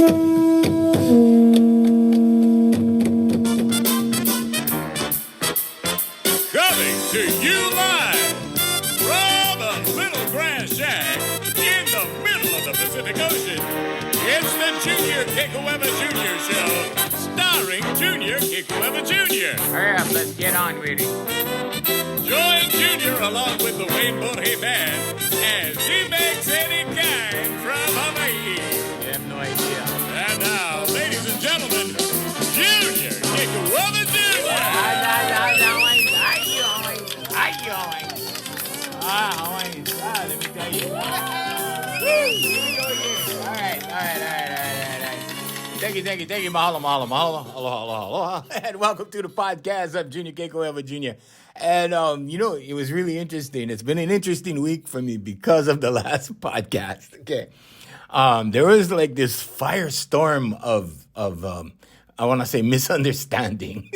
Coming to you live from a little grass shack in the middle of the Pacific Ocean. It's the Junior Kekuewa Jr. Show, starring Junior Kekuewa Jr. Hurry up, let's get on with it. Join Junior along with the Wayne Borje Band as he makes any kind from Hawaii. I have no idea. And now, ladies and gentlemen, Junior Kekuewa Jr. Let me tell you. All right. Thank you. Mahalo. And welcome to the podcast of Junior Kekuewa Jr. And, it was really interesting. It's been an interesting week for me because of the last podcast. Okay. There was like this firestorm of I want to say misunderstanding.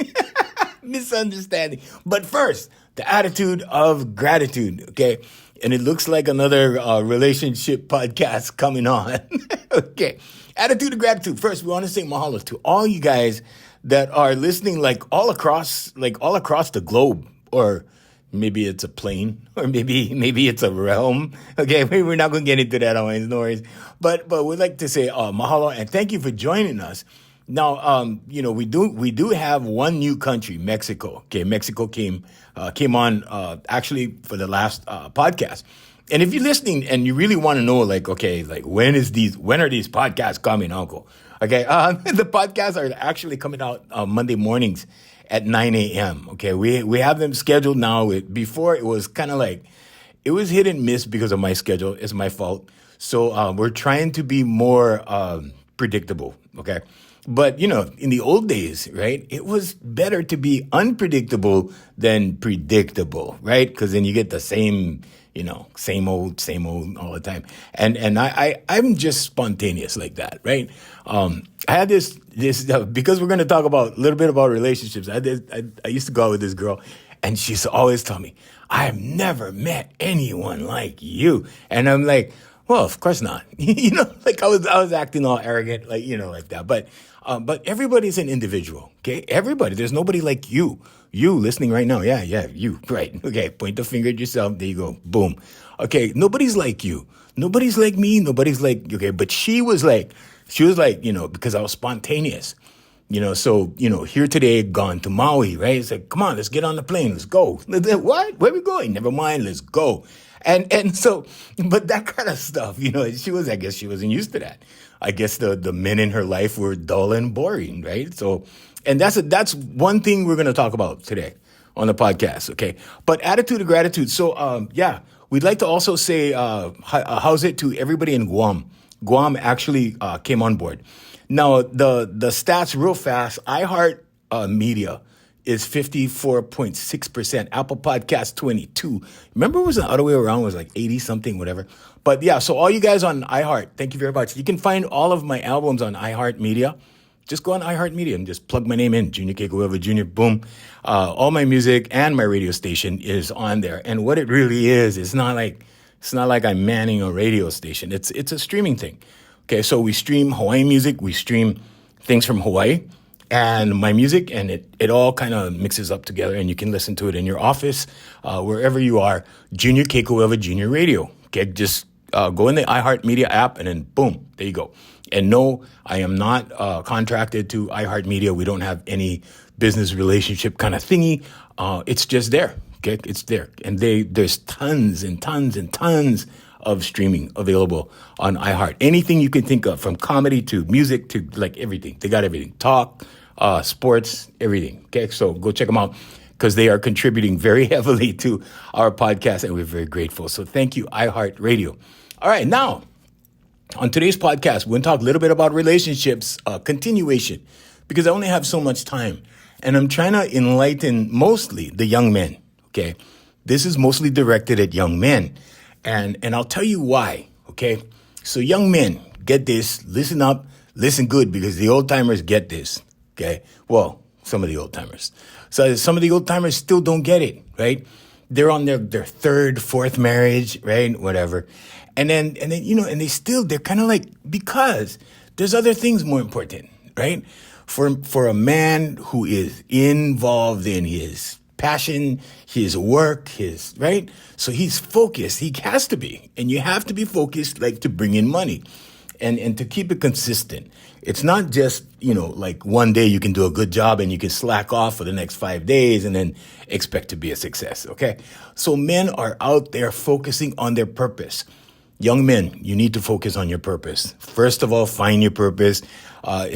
Misunderstanding. But first, the attitude of gratitude, okay? And it looks like another relationship podcast coming on. Okay. Attitude of gratitude. First, we want to say mahalo to all you guys that are listening like all across the globe, or maybe it's a plane, or maybe it's a realm. Okay, we're not going to get into that, no worries. But we'd like to say mahalo and thank you for joining us. Now, we do have one new country, Mexico. Okay, Mexico came on actually for the last podcast. And if you're listening and you really want to know, when are these podcasts coming, Uncle? Okay, the podcasts are actually coming out Monday mornings at 9 a.m. Okay, we have them scheduled now. Before it was kind of like it was hit and miss because of my schedule. It's my fault. So we're trying to be more predictable. Okay. But, in the old days, right, it was better to be unpredictable than predictable, right? Because then you get the same old all the time. And I'm just spontaneous like that, right? I had this because we're going to talk a little bit about relationships. I used to go out with this girl, and she used to always tell me, I've never met anyone like you. And I'm like, well, of course not. I was acting all arrogant, like that. But everybody's an individual, okay? Everybody. There's nobody like you. You listening right now. Yeah, you. Right. Okay, point the finger at yourself. There you go. Boom. Okay, nobody's like you. Nobody's like me. Nobody's like, okay, but she was like, because I was spontaneous. So, here today, gone to Maui, right? It's like, come on, let's get on the plane. Let's go. What? Where are we going? Never mind. Let's go. And so, but that kind of stuff, I guess she wasn't used to that. I guess the men in her life were dull and boring, right? So, and that's one thing we're going to talk about today on the podcast, okay? But attitude of gratitude. So, we'd like to also say, how's it to everybody in Guam? Guam actually came on board. Now, the stats real fast, iHeart Media is 54.6%. Apple Podcast 22. Remember it was the other way around. It was like 80 something, whatever. But yeah, so all you guys on iHeart, thank you very much. You can find all of my albums on iHeart Media. Just go on iHeart Media and just plug my name in, Junior Kekuewa Jr. Boom. All my music and my radio station is on there. And what it really is, it's not like I'm manning a radio station. It's a streaming thing. Okay, so we stream Hawaiian music, we stream things from Hawaii, and my music, and it all kind of mixes up together, and you can listen to it in your office, wherever you are. Junior Kekuewa Junior Radio. Okay, just go in the iHeartMedia app, and then boom, there you go. And no, I am not contracted to iHeartMedia. We don't have any business relationship kind of thingy. It's just there. Okay, it's there, and there's tons and tons and tons of streaming available on iHeart. Anything you can think of, from comedy to music to like everything. They got everything. Talk, sports, everything. Okay, so go check them out because they are contributing very heavily to our podcast, and we're very grateful. So thank you, iHeart Radio. All right, now, on today's podcast, we're going to talk a little bit about relationships, continuation, because I only have so much time. And I'm trying to enlighten mostly the young men, okay? This is mostly directed at young men. And I'll tell you why, okay? So young men, get this, listen up, listen good, because the old timers get this, okay? Well, some of the old timers. So some of the old timers still don't get it, right? They're on their third, fourth marriage, right? Whatever. And then, they're kind of like, because there's other things more important, right? For a man who is involved in his passion, his work, his, right? So he's focused. He has to be. And you have to be focused, like, to bring in money and to keep it consistent. It's not just, like one day you can do a good job and you can slack off for the next 5 days and then expect to be a success, okay? So men are out there focusing on their purpose. Young men, you need to focus on your purpose. First of all, find your purpose. I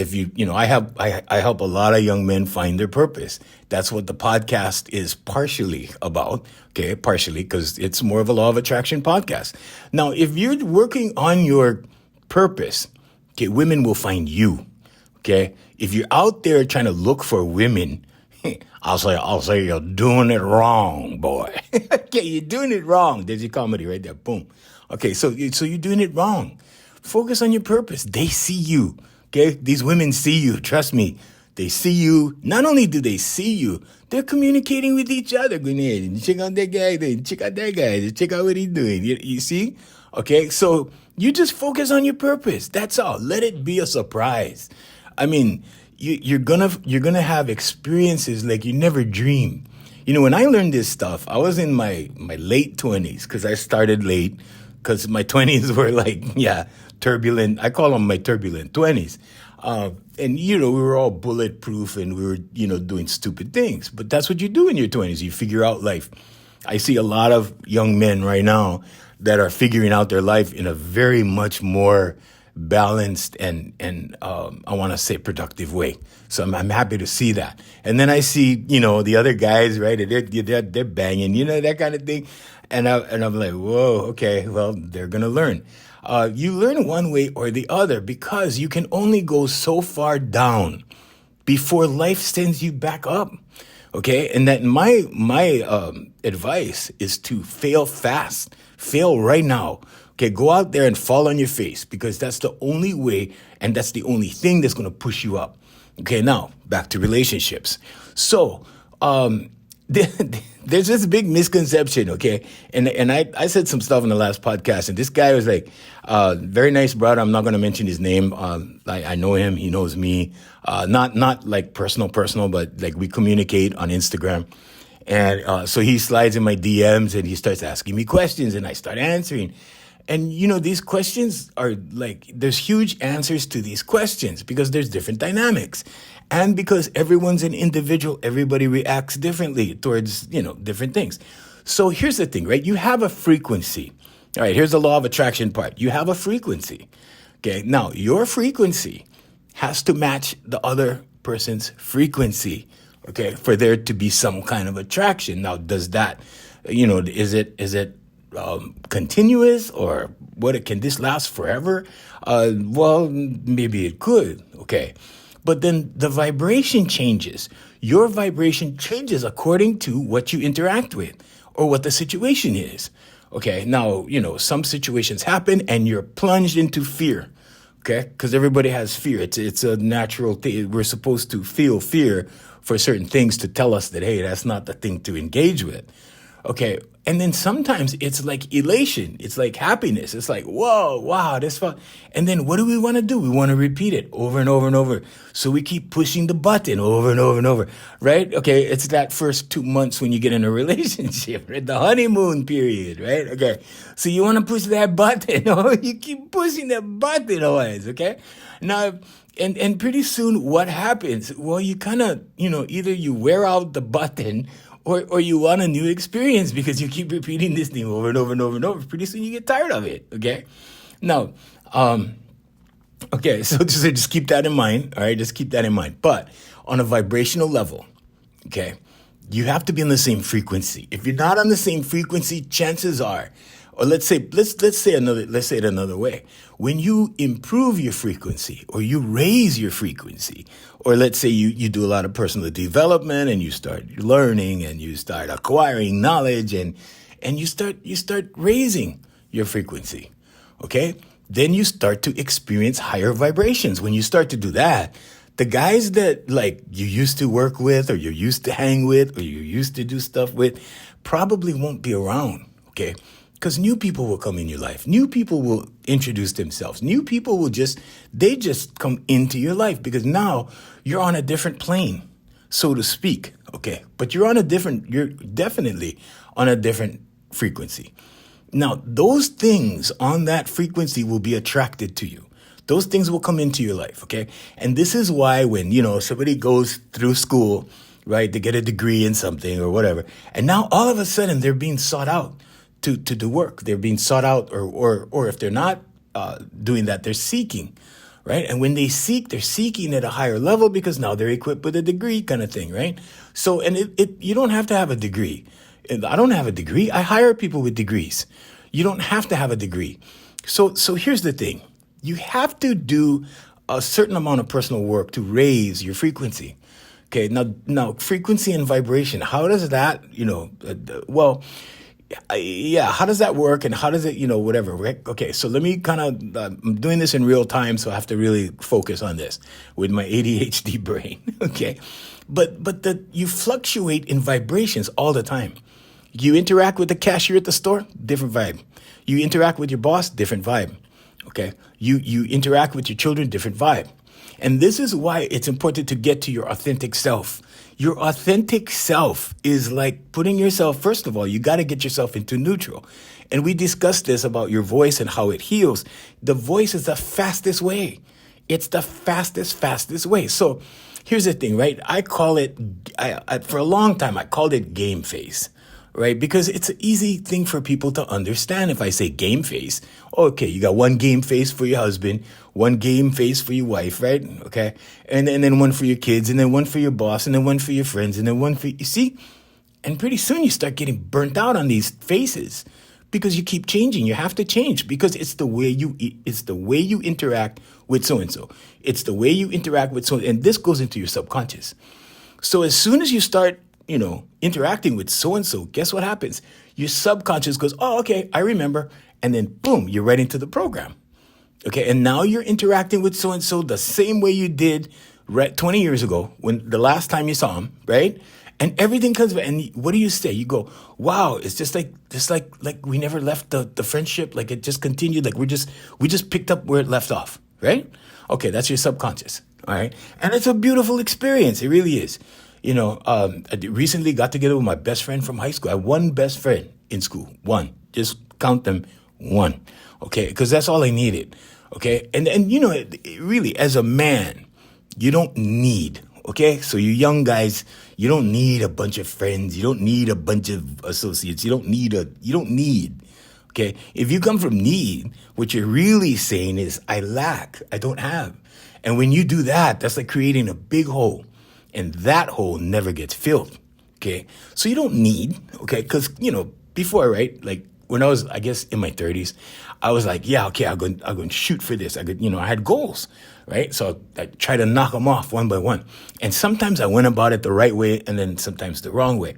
help a lot of young men find their purpose. That's what the podcast is partially about. Okay, partially because it's more of a law of attraction podcast. Now, if you're working on your purpose, okay, women will find you. Okay, if you're out there trying to look for women, I'll say you're doing it wrong, boy. Okay, you're doing it wrong. There's your comedy right there. Boom. Okay, so you're doing it wrong. Focus on your purpose. They see you. Okay, these women see you. Trust me, they see you. Not only do they see you, they're communicating with each other. Go ahead and check out that guy. Then check out that guy. Just check out what he's doing. You see? Okay, so you just focus on your purpose. That's all. Let it be a surprise. I mean, you're gonna have experiences like you never dreamed. When I learned this stuff, I was in my late 20s because I started late because my 20s were like, turbulent. I call them my turbulent 20s. And, we were all bulletproof and we were, doing stupid things. But that's what you do in your 20s. You figure out life. I see a lot of young men right now that are figuring out their life in a very much more balanced and I want to say productive way. So I'm happy to see that. And then I see, the other guys, right? They're banging, that kind of thing. And I'm like, whoa, okay, well, they're going to learn. You learn one way or the other because you can only go so far down before life sends you back up. Okay. And that my advice is to fail fast, fail right now. Okay, go out there and fall on your face because that's the only way and that's the only thing that's going to push you up. Okay, now back to relationships. So there's this big misconception, okay? And I said some stuff in the last podcast, and this guy was like, very nice brother. I'm not going to mention his name. I know him. He knows me. Not like personal, but like we communicate on Instagram. And so he slides in my DMs and he starts asking me questions and I start answering. And, these questions are like, there's huge answers to these questions because there's different dynamics. And because everyone's an individual, everybody reacts differently towards, different things. So here's the thing, right? You have a frequency. All right, here's the law of attraction part. You have a frequency. Okay, now your frequency has to match the other person's frequency, okay, for there to be some kind of attraction. Now, does that, is it continuous or can this last forever? Well, maybe it could. Okay. But then the vibration changes. Your vibration changes according to what you interact with or what the situation is. Okay. Now, some situations happen and you're plunged into fear. Okay. Because everybody has fear. It's a natural thing. We're supposed to feel fear for certain things to tell us that, hey, that's not the thing to engage with. Okay. And then sometimes it's like elation. It's like happiness. It's like, whoa, wow, this fun. And then what do we want to do? We want to repeat it over and over and over. So we keep pushing the button over and over and over, right? Okay. It's that first 2 months when you get in a relationship, right? The honeymoon period, right? Okay. So you want to push that button. Oh, you keep pushing that button always. Okay. Now, and pretty soon what happens? Well, you kind of, either you wear out the button or you want a new experience because you keep repeating this thing over and over and over and over. Pretty soon you get tired of it, okay? Now, okay, so just keep that in mind, all right? Just keep that in mind. But on a vibrational level, okay, you have to be on the same frequency. If you're not on the same frequency, chances are, or let's say it another way. When you improve your frequency or you raise your frequency, or let's say you do a lot of personal development and you start learning and you start acquiring knowledge and you start raising your frequency, okay? Then you start to experience higher vibrations. When you start to do that, the guys that like you used to work with or you used to hang with or you used to do stuff with probably won't be around, okay? Because new people will come in your life. New people will introduce themselves. New people will they just come into your life because now you're on a different plane, so to speak. Okay. But you're definitely on a different frequency. Now, those things on that frequency will be attracted to you. Those things will come into your life. Okay. And this is why when, somebody goes through school, right, to get a degree in something or whatever, and now all of a sudden they're being sought out to do work. They're being sought out, or if they're not doing that, they're seeking, right? And when they seek, they're seeking at a higher level because now they're equipped with a degree, kind of thing, right? So, and you don't have to have a degree. I don't have a degree. I hire people with degrees. You don't have to have a degree. So here's the thing: you have to do a certain amount of personal work to raise your frequency. Okay, now frequency and vibration. How does that, how does that work and how does it, whatever, right? Okay, so let me kind of, I'm doing this in real time, so I have to really focus on this with my ADHD brain, okay? But you fluctuate in vibrations all the time. You interact with the cashier at the store, different vibe. You interact with your boss, different vibe, okay? You interact with your children, different vibe. And this is why it's important to get to your authentic self. Your authentic self is like putting yourself, first of all, you got to get yourself into neutral. And we discussed this about your voice and how it heals. The voice is the fastest way. It's the fastest way. So here's the thing, right? I call it, for a long time, I called it game face, right? Because it's an easy thing for people to understand. If I say game face, okay, you got one game face for your husband, one game face for your wife, right? Okay. And then one for your kids, and then one for your boss, and then one for your friends, and then one for, you see? And pretty soon you start getting burnt out on these faces because you keep changing. You have to change because it's the way you interact with so-and-so. It's the way you interact with so, and this goes into your subconscious. So as soon as you start, interacting with so-and-so, guess what happens? Your subconscious goes, oh, okay, I remember. And then boom, you're right into the program. Okay, and now you're interacting with so-and-so the same way you did 20 years ago when the last time you saw him, right? And everything comes back. And what do you say? You go, wow, it's just like we never left the friendship. Like it just continued. Like we just picked up where it left off, right? Okay, that's your subconscious, all right? And it's a beautiful experience. It really is. I recently got together with my best friend from high school. I had one best friend in school, one. Just count them, one. Okay, because that's all I needed. Okay, and really, as a man, you don't need. Okay, so you young guys, you don't need a bunch of friends. You don't need a bunch of associates. You don't need. Okay, if you come from need, what you're really saying is, I lack. I don't have. And when you do that, that's like creating a big hole, and that hole never gets filled. Okay, so you don't need. Okay, because before, right, like. When I was, I guess, in my 30s, I was like, yeah, okay, I'm going to shoot for this. I had goals, right? So I tried to knock them off one by one. And sometimes I went about it the right way and then sometimes the wrong way.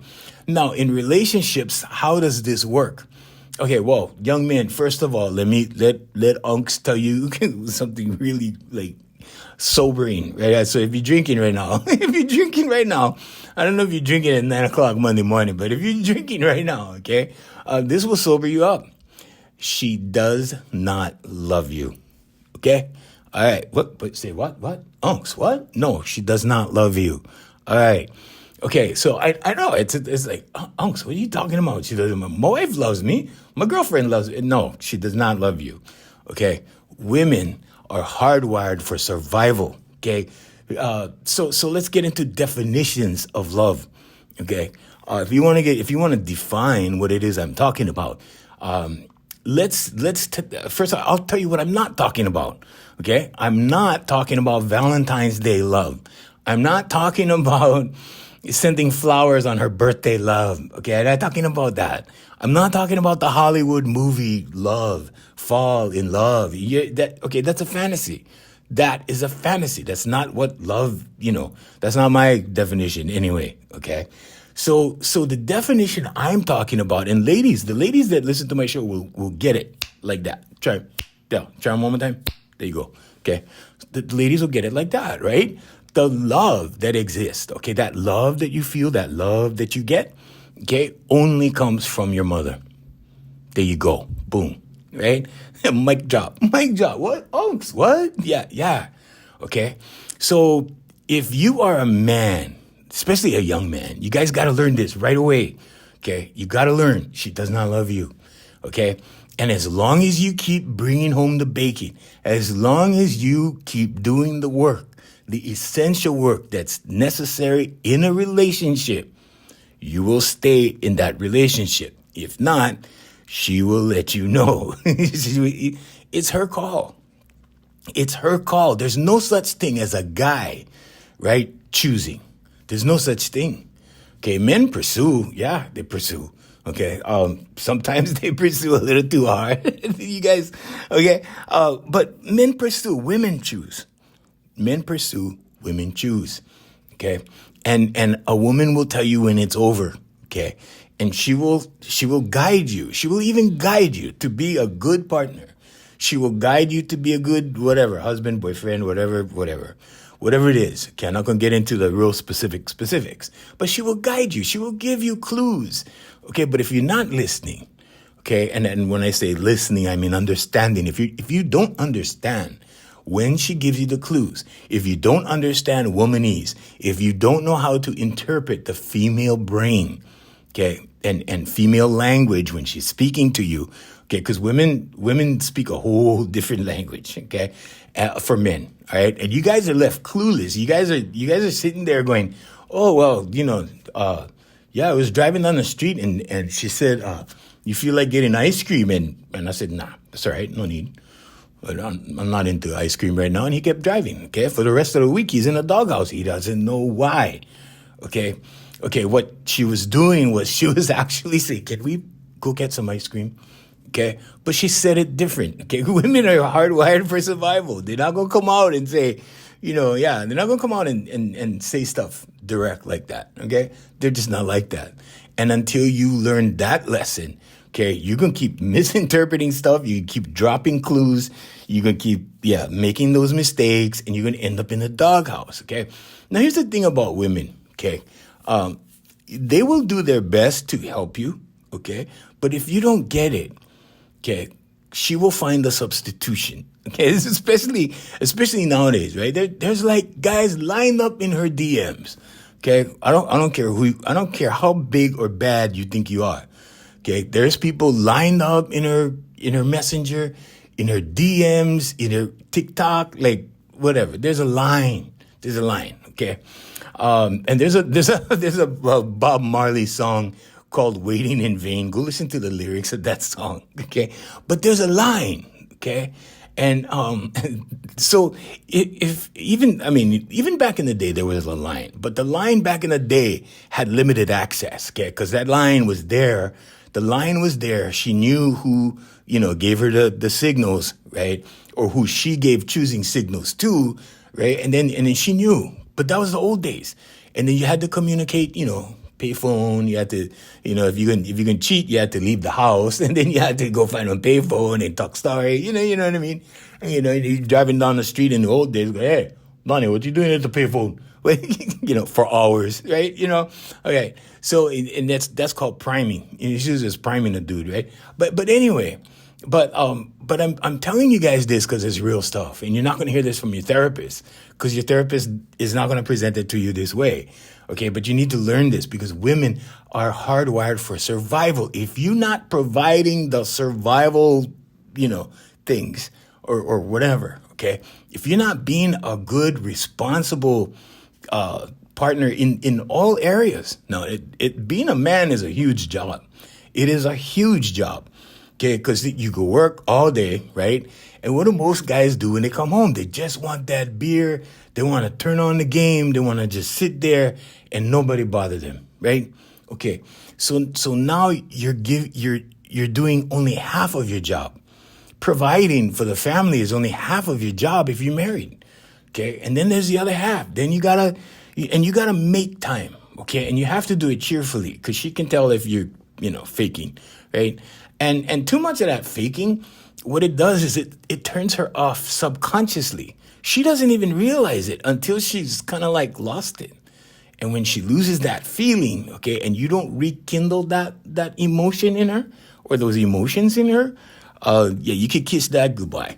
Now, in relationships, how does this work? Okay, well, young men, first of all, let Unks tell you something really like sobering, right? So if you're drinking right now, I don't know if you're drinking at 9 o'clock Monday morning, but if you're drinking right now, okay, this will sober you up. She does not love you. Okay? All right. What? Say what? What? Unks, what? No, she does not love you. All right. Okay, so I know it's like, Unks, what are you talking about? She doesn't. My wife loves me. My girlfriend loves me. No, she does not love you. Okay? Women are hardwired for survival. Okay? So let's get into definitions of love. Okay? If you want to define what it is I'm talking about, first I'll tell you what I'm not talking about. Okay? I'm not talking about Valentine's Day love. I'm not talking about sending flowers on her birthday love. Okay? I'm not talking about that. I'm not talking about the Hollywood movie love, fall in love. That's a fantasy. That is a fantasy. That's not what love, that's not my definition anyway. Okay? So the definition I'm talking about, and the ladies that listen to my show will get it like that. Try one more time. There you go. Okay. The ladies will get it like that, right? The love that exists, okay, that love that you feel, that love that you get, okay, only comes from your mother. There you go. Boom. Right? Mic drop. Mic drop. What? Oh, what? Yeah. Okay. So if you are a man, especially a young man, you guys got to learn this right away. Okay. You got to learn. She does not love you. Okay. And as long as you keep bringing home the bacon, as long as you keep doing the work, the essential work that's necessary in a relationship, you will stay in that relationship. If not, she will let you know. It's her call. It's her call. There's no such thing as a guy, right, choosing. There's no such thing. Okay, men pursue. Yeah, they pursue. Okay, sometimes they pursue a little too hard. You guys, okay? But men pursue, women choose. Men pursue, women choose. Okay? And a woman will tell you when it's over. Okay? And she will guide you. She will even guide you to be a good partner. She will guide you to be a good whatever, husband, boyfriend, whatever it is. Okay, I'm not going to get into the real specifics, but she will guide you. She will give you clues. Okay, but if you're not listening, okay, and when I say listening, I mean understanding. If you don't understand when she gives you the clues, if you don't understand womanese, if you don't know how to interpret the female brain, okay, and female language when she's speaking to you, okay, because women speak a whole different language, okay, for men, all right, and you guys are left clueless. You guys are sitting there going, oh well, yeah, I was driving down the street and she said, you feel like getting ice cream, and I said, nah, that's all right, no need. I'm not into ice cream right now, and he kept driving. Okay, for the rest of the week, he's in a doghouse. He doesn't know why. Okay. What she was doing was she was actually saying, "Can we go get some ice cream?" Okay, but she said it different. Okay, women are hardwired for survival. They're not gonna come out and say, they're not gonna come out and say stuff direct like that. Okay, they're just not like that. And until you learn that lesson, okay, you're going to keep misinterpreting stuff. You keep dropping clues. You're going to keep, making those mistakes, and you're going to end up in the doghouse, okay? Now, here's the thing about women, okay? They will do their best to help you, okay? But if you don't get it, okay, she will find a substitution, okay? This is especially nowadays, right? There's like guys lined up in her DMs, okay? I don't care how big or bad you think you are. Okay, there's people lined up in her messenger, in her DMs, in her TikTok, like whatever. There's a line. Okay, and there's a Bob Marley song called "Waiting in Vain." Go listen to the lyrics of that song. Okay, but there's a line. Okay, and so even back in the day there was a line, but the line back in the day had limited access. Okay, because that line was there. The line was there. She knew who, gave her the signals, right? Or who she gave choosing signals to, right? And then she knew. But that was the old days. And then you had to communicate, pay phone. You had to, if you can cheat, you had to leave the house, and then you had to go find a pay phone and talk story. You know what I mean? And, you're driving down the street in the old days, go, hey, Lonnie, what you doing at the pay phone? For hours, right? Okay. So, and that's called priming. It's just as priming a dude, right? But anyway, I'm telling you guys this because it's real stuff, and you're not going to hear this from your therapist because your therapist is not going to present it to you this way. Okay. But you need to learn this because women are hardwired for survival. If you're not providing the survival, things or whatever, okay. If you're not being a good, responsible, partner in all areas. Now, being a man is a huge job. It is a huge job, okay? Because you go work all day, right? And what do most guys do when they come home? They just want that beer. They want to turn on the game. They want to just sit there and nobody bother them, right? Okay, so now you're doing only half of your job. Providing for the family is only half of your job if you're married. Okay, and then there's the other half. Then you gotta make time. Okay, and you have to do it cheerfully because she can tell if you're, faking, right? And too much of that faking, what it does is it turns her off subconsciously. She doesn't even realize it until she's kind of like lost it. And when she loses that feeling, okay, and you don't rekindle that emotion in her or those emotions in her, yeah, you could kiss that goodbye.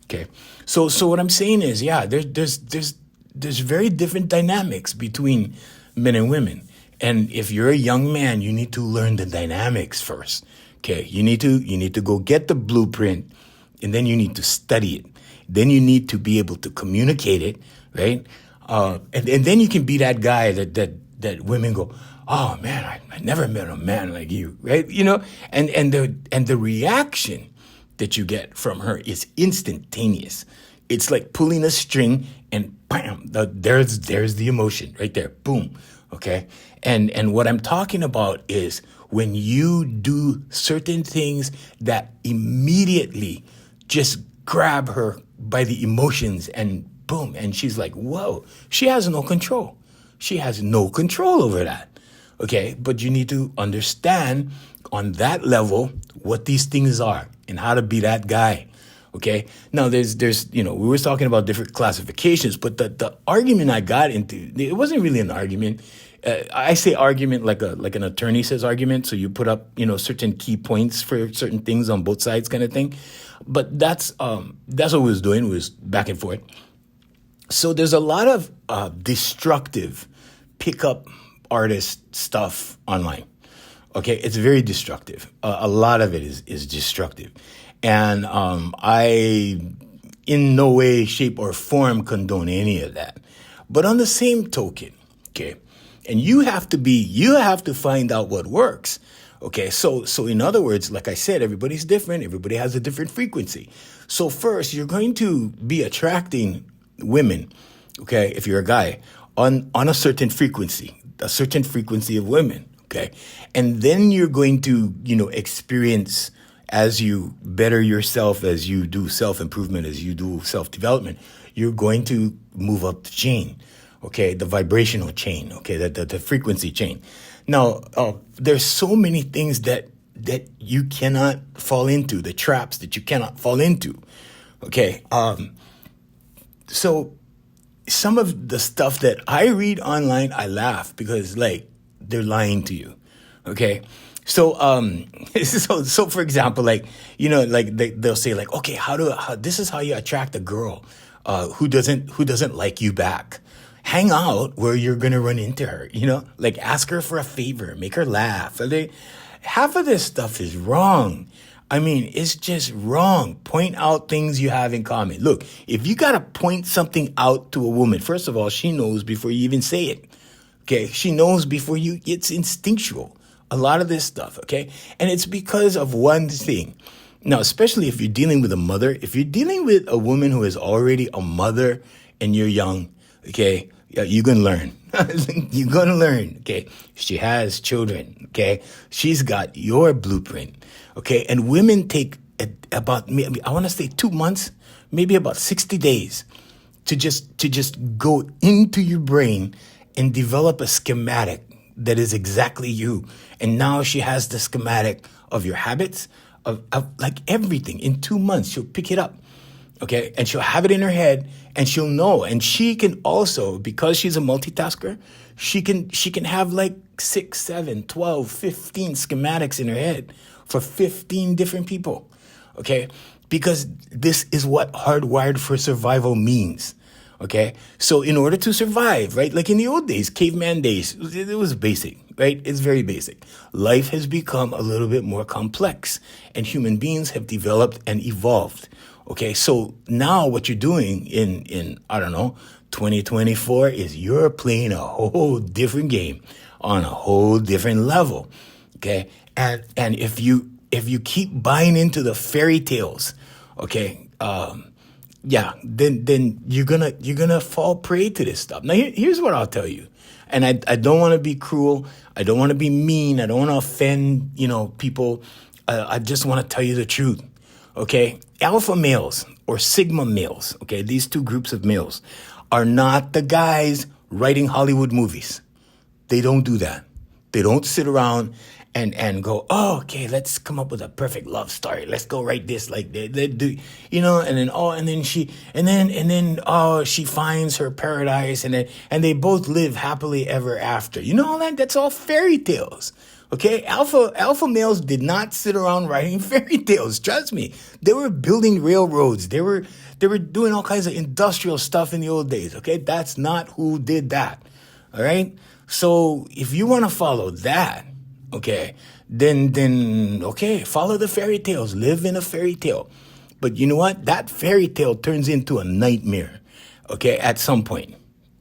Okay. So what I'm saying is, yeah, there's very different dynamics between men and women. And if you're a young man, you need to learn the dynamics first. Okay. You need to go get the blueprint, and then you need to study it. Then you need to be able to communicate it, right? And then you can be that guy that women go, oh man, I never met a man like you, right? You know, and the reaction that you get from her is instantaneous. It's like pulling a string and bam, there's the emotion right there, boom, okay? And what I'm talking about is when you do certain things that immediately just grab her by the emotions and boom, and she's like, whoa, she has no control. She has no control over that. Okay, but you need to understand on that level what these things are and how to be that guy. Okay, now there's we were talking about different classifications, but the argument I got into, it wasn't really an argument. I say argument like an attorney says argument. So you put up certain key points for certain things on both sides, kind of thing. But that's what we was doing, was back and forth. So there's a lot of destructive pickup artist stuff online. Okay, it's very destructive. A lot of it is destructive, and I, in no way, shape, or form condone any of that. But on the same token, okay, and you have to find out what works. Okay, so in other words, like I said, everybody's different. Everybody has a different frequency. So first, you're going to be attracting women, okay, if you're a guy, on a certain frequency of women, okay? And then you're going to, experience, as you better yourself, as you do self-improvement, as you do self-development, you're going to move up the chain, okay? The vibrational chain, okay? The frequency chain. Now, there's so many things that you cannot fall into, the traps that you cannot fall into, okay? So some of the stuff that I read online, I laugh because they're lying to you. Okay. So, so for example, they'll say okay, this is how you attract a girl, who doesn't like you back. Hang out where you're going to run into her, ask her for a favor, make her laugh. Half of this stuff is wrong. I mean, it's just wrong. Point out things you have in common. Look, if you got to point something out to a woman, first of all, she knows before you even say it. Okay. She knows before it's instinctual. A lot of this stuff. Okay. And it's because of one thing. Now, especially if you're dealing with a mother, if you're dealing with a woman who is already a mother and you're young, okay, you're going to learn. You're going to learn. Okay. She has children. Okay. She's got your blueprint. Okay, and women take about, I want to say 2 months, maybe about 60 days to just go into your brain and develop a schematic that is exactly you. And now she has the schematic of your habits, of like everything. In 2 months, she'll pick it up. Okay, and she'll have it in her head, and she'll know. And she can also, because she's a multitasker, she can have like 6, 7, 12, 15 schematics in her head for 15 different people, okay? Because this is what hardwired for survival means, okay? So in order to survive, right, like in the old days, caveman days, it was basic, right? It's very basic. Life has become a little bit more complex, and human beings have developed and evolved, okay? So now what you're doing in I don't know, 2024 is you're playing a whole different game on a whole different level, okay? And if you keep buying into the fairy tales, okay, then you're gonna fall prey to this stuff. Now here's what I'll tell you, and I don't want to be cruel, I don't want to be mean, I don't want to offend people. I just want to tell you the truth, okay? Alpha males or sigma males, okay, these two groups of males are not the guys writing Hollywood movies. They don't do that. They don't sit around and go, oh, okay, let's come up with a perfect love story. Let's go write this like they do, and then she finds her paradise, and they both live happily ever after. All that? That's all fairy tales. Okay, alpha males did not sit around writing fairy tales. Trust me, they were building railroads. They were doing all kinds of industrial stuff in the old days. Okay, that's not who did that. All right. So if you want to follow that, okay, then okay, follow the fairy tales. Live in a fairy tale. But you know what? That fairy tale turns into a nightmare. Okay, at some point.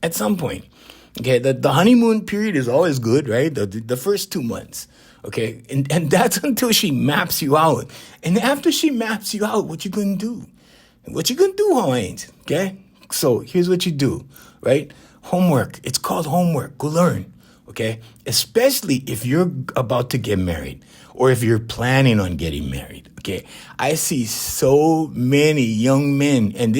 At some point. Okay, the honeymoon period is always good, right? The first 2 months. Okay, and that's until she maps you out. And after she maps you out, what you gonna do? What you gonna do, Hawaiians? Okay? So here's what you do, right? Homework. It's called homework. Go learn. Okay? Especially if you're about to get married or if you're planning on getting married. Okay. I see so many young men, and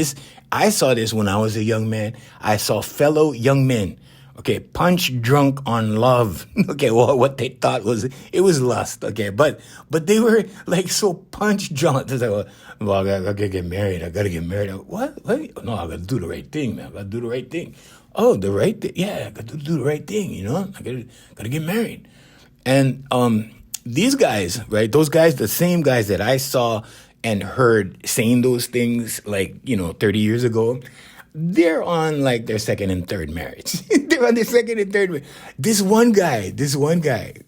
I saw this when I was a young man. I saw fellow young men, okay, punch drunk on love. Okay, well, what they thought was it was lust. Okay, but they were like so punch drunk. It's like, well, I gotta get married. I gotta get married. What? No, I gotta do the right thing, man. I gotta do the right thing. Oh, the right thing? Yeah, I gotta do the right thing. You know, I gotta get married. And these guys, right? Those guys, the same guys that I saw and heard saying those things like, 30 years ago, they're on like their second and third marriage. They're on their second and third marriage. This one guy,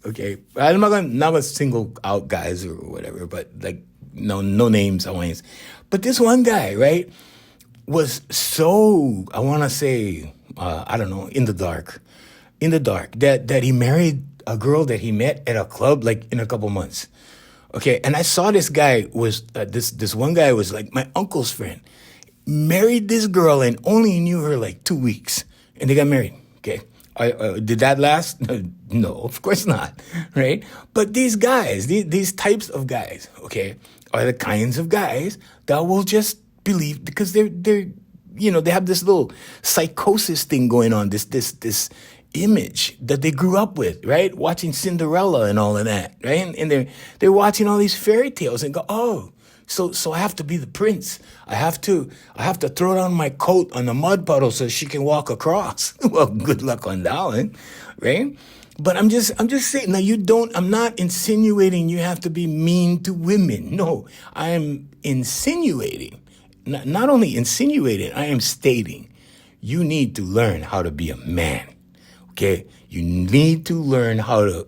okay, I'm not gonna single out guys or whatever, but like no names, Hawaiians. But this one guy, right, was so, I want to say, I don't know, in the dark, that he married a girl that he met at a club like in a couple months. Okay, and I saw this guy was this one guy was like my uncle's friend, married this girl and only knew her like 2 weeks, and they got married. Okay, did that last? No, of course not, right? But these guys, these types of guys, okay, are the kinds of guys that will just believe because they're they have this little psychosis thing going on, this image that they grew up with, right? Watching Cinderella and all of that, right? And they're watching all these fairy tales and go, oh, so I have to be the prince. I have to throw down my coat on the mud puddle so she can walk across. Well, good luck on that one, right? But I'm just saying, now I'm not insinuating you have to be mean to women. No, I am insinuating, not only insinuating, I am stating you need to learn how to be a man. Okay, you need to learn how to,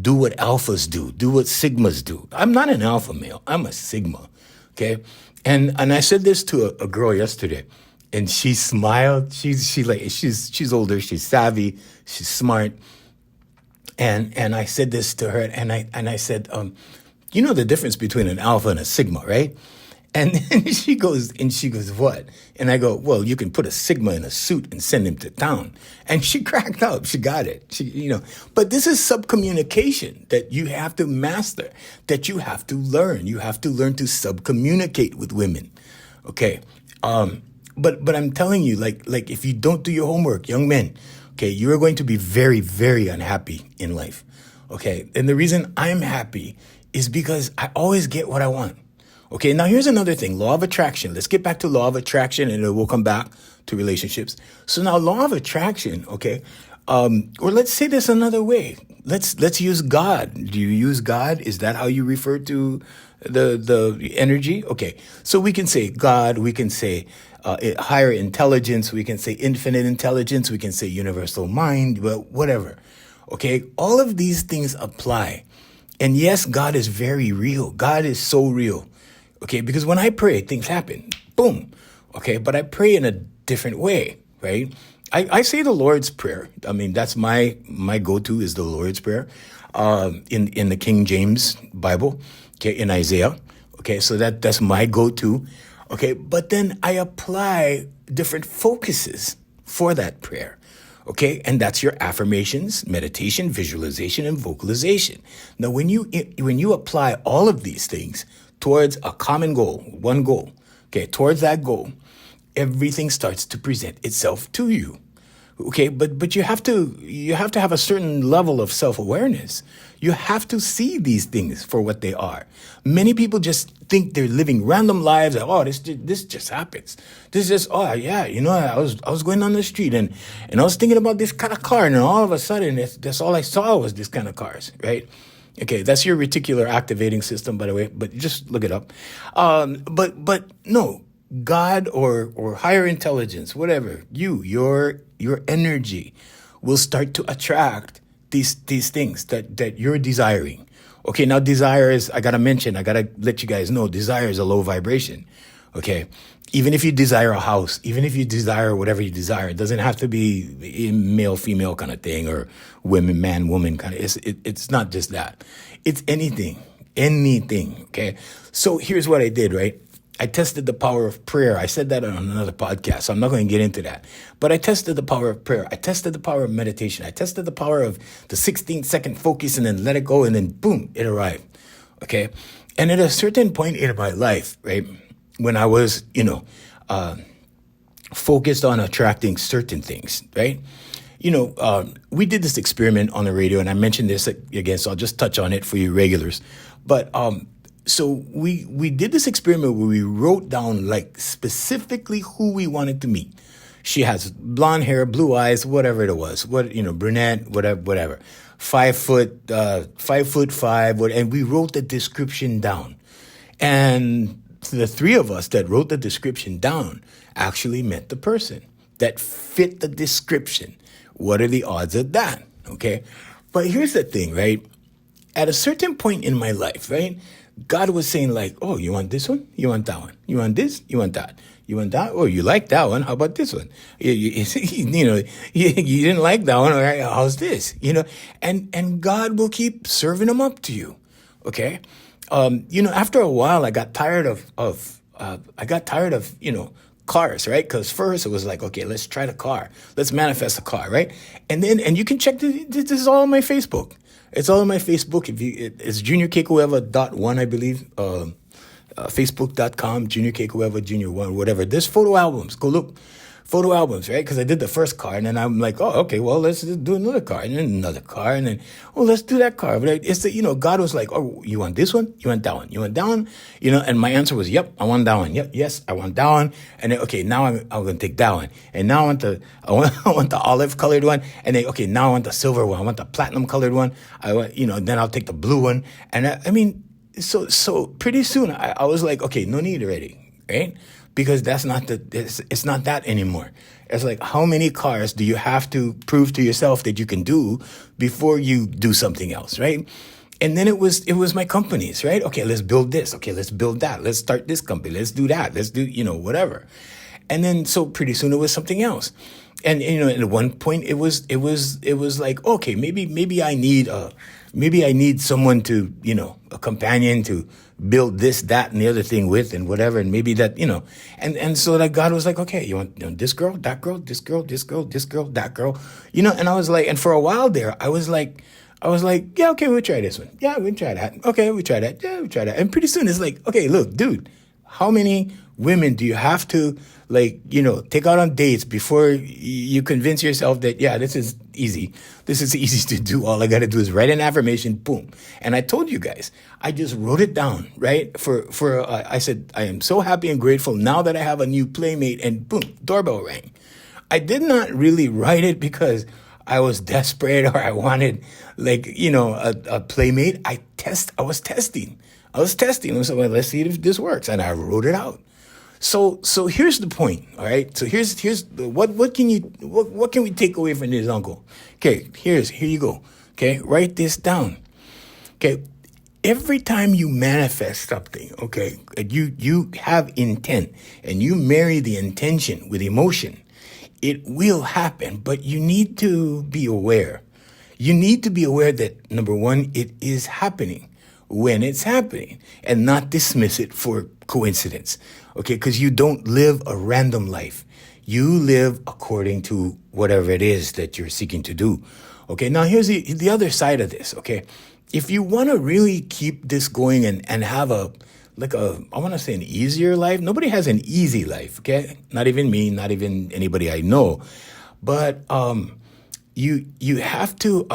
do what alphas do what sigmas do. I'm not an alpha male. I'm a sigma. Okay, and I said this to a girl yesterday, and she smiled. She's older. She's savvy. She's smart. And I said this to her, and I said, you know the difference between an alpha and a sigma, right? And she goes, what? And I go, well, you can put a sigma in a suit and send him to town. And she cracked up. She got it. But this is subcommunication that you have to master, that you have to learn. You have to learn to subcommunicate with women. Okay. But I'm telling you, like if you don't do your homework, young men, okay, you are going to be very, very unhappy in life. Okay. And the reason I'm happy is because I always get what I want. Okay, now here's another thing, law of attraction. Let's get back to law of attraction and then we'll come back to relationships. So now law of attraction, okay, or let's say this another way. Let's use God. Do you use God? Is that how you refer to the energy? Okay, so we can say God, we can say higher intelligence, we can say infinite intelligence, we can say universal mind, but whatever. Okay, all of these things apply. And yes, God is very real. God is so real. Okay, because when I pray, things happen. Boom. Okay, but I pray in a different way, right? I say the Lord's Prayer. I mean, that's my go-to is the Lord's Prayer in the King James Bible, okay, in Isaiah. Okay, so that's my go-to. Okay, but then I apply different focuses for that prayer. Okay, and that's your affirmations, meditation, visualization, and vocalization. Now, when you apply all of these things towards a common goal, one goal, okay, towards that goal, everything starts to present itself to you. Okay, but you have to have a certain level of self-awareness. You have to see these things for what they are. Many people just think they're living random lives. Like, oh, this just happens. This just, oh yeah, I was going on the street and I was thinking about this kind of car, and then all of a sudden that's all I saw was this kind of cars, right? Okay, that's your reticular activating system, by the way, but just look it up. But no, God or higher intelligence, whatever, your energy will start to attract these things that you're desiring. Okay, now desire is, I gotta let you guys know, desire is a low vibration. Okay, even if you desire a house, even if you desire whatever you desire, it doesn't have to be a male female kind of thing or women man woman kind of. It's not just that. It's anything. Okay, so here's what I did. Right, I tested the power of prayer. I said that on another podcast, so I'm not going to get into that. But I tested the power of prayer. I tested the power of meditation. I tested the power of the 16-second focus and then let it go, and then boom, it arrived. Okay, and at a certain point in my life, right, when I was, focused on attracting certain things, right? We did this experiment on the radio, and I mentioned this again, so I'll just touch on it for you regulars. But so we did this experiment where we wrote down like specifically who we wanted to meet. She has blonde hair, blue eyes, whatever it was, brunette, whatever. 5 foot, 5'5", and we wrote the description down. And the three of us that wrote the description down actually met the person that fit the description. What are the odds of that? Okay. But here's the thing, right? At a certain point in my life, right? God was saying like, oh, you want this one? You want that one? You want this? You want that? You want that? Oh, you like that one? How about this one? You didn't like that one. All right, how's this? And God will keep serving them up to you. Okay. After a while, I got tired of cars, right? Because first it was like, okay, let's try the car. Let's manifest a car, right? And you can check this is all on my Facebook. It's all on my Facebook. It's juniorkekuewa.1, I believe. Facebook.com, Junior Kekuewa, Junior 1, whatever. There's photo albums. Go look. Photo albums, right? Because I did the first car, and then I'm like, oh, okay, well, let's just do another car, and then another car, and then, oh, let's do that car. But it's God was like, oh, you want this one? You want that one? You want that one? And my answer was, yep, I want that one. Yep, yes, I want that one. And then, okay, now I'm going to take that one. And now I want the olive colored one. And then, okay, now I want the silver one. I want the platinum colored one. I want, then I'll take the blue one. And so pretty soon I was like, okay, no need already, right? Because that's not it's not that anymore. It's like, how many cars do you have to prove to yourself that you can do before you do something else, right? And then it was my companies, right? Okay, let's build this. Okay, let's build that. Let's start this company. Let's do that. Let's do, whatever. And then so pretty soon it was something else. And at one point it was like, okay, maybe I need someone to, a companion to build this, that, and the other thing with, and whatever, and maybe that, and so that God was like, okay, you want this girl, that girl, this girl, this girl, this girl, that girl, and I was like, and for a while there, I was like, yeah, okay, we'll try this one. Yeah, we'll try that. Okay, we'll try that. Yeah, we'll try that. And pretty soon it's like, okay, look, dude, how many women do you have to take out on dates before you convince yourself that, yeah, this is easy. This is easy to do. All I got to do is write an affirmation, boom. And I told you guys, I just wrote it down, right? I said, I am so happy and grateful now that I have a new playmate, and boom, doorbell rang. I did not really write it because I was desperate or I wanted a playmate. I was testing. I was like, well, let's see if this works. And I wrote it out. So here's the point, all right? So here's what can we take away from this, Uncle? Okay, here you go. Okay, write this down. Okay, every time you manifest something, okay, you have intent and you marry the intention with emotion, it will happen, but you need to be aware. You need to be aware that, number one, it is happening when it's happening and not dismiss it for coincidence. Okay, because you don't live a random life. You live according to whatever it is that you're seeking to do. Okay, now here's the other side of this, okay? If you want to really keep this going and have I want to say an easier life. Nobody has an easy life, okay? Not even me, not even anybody I know. but you have to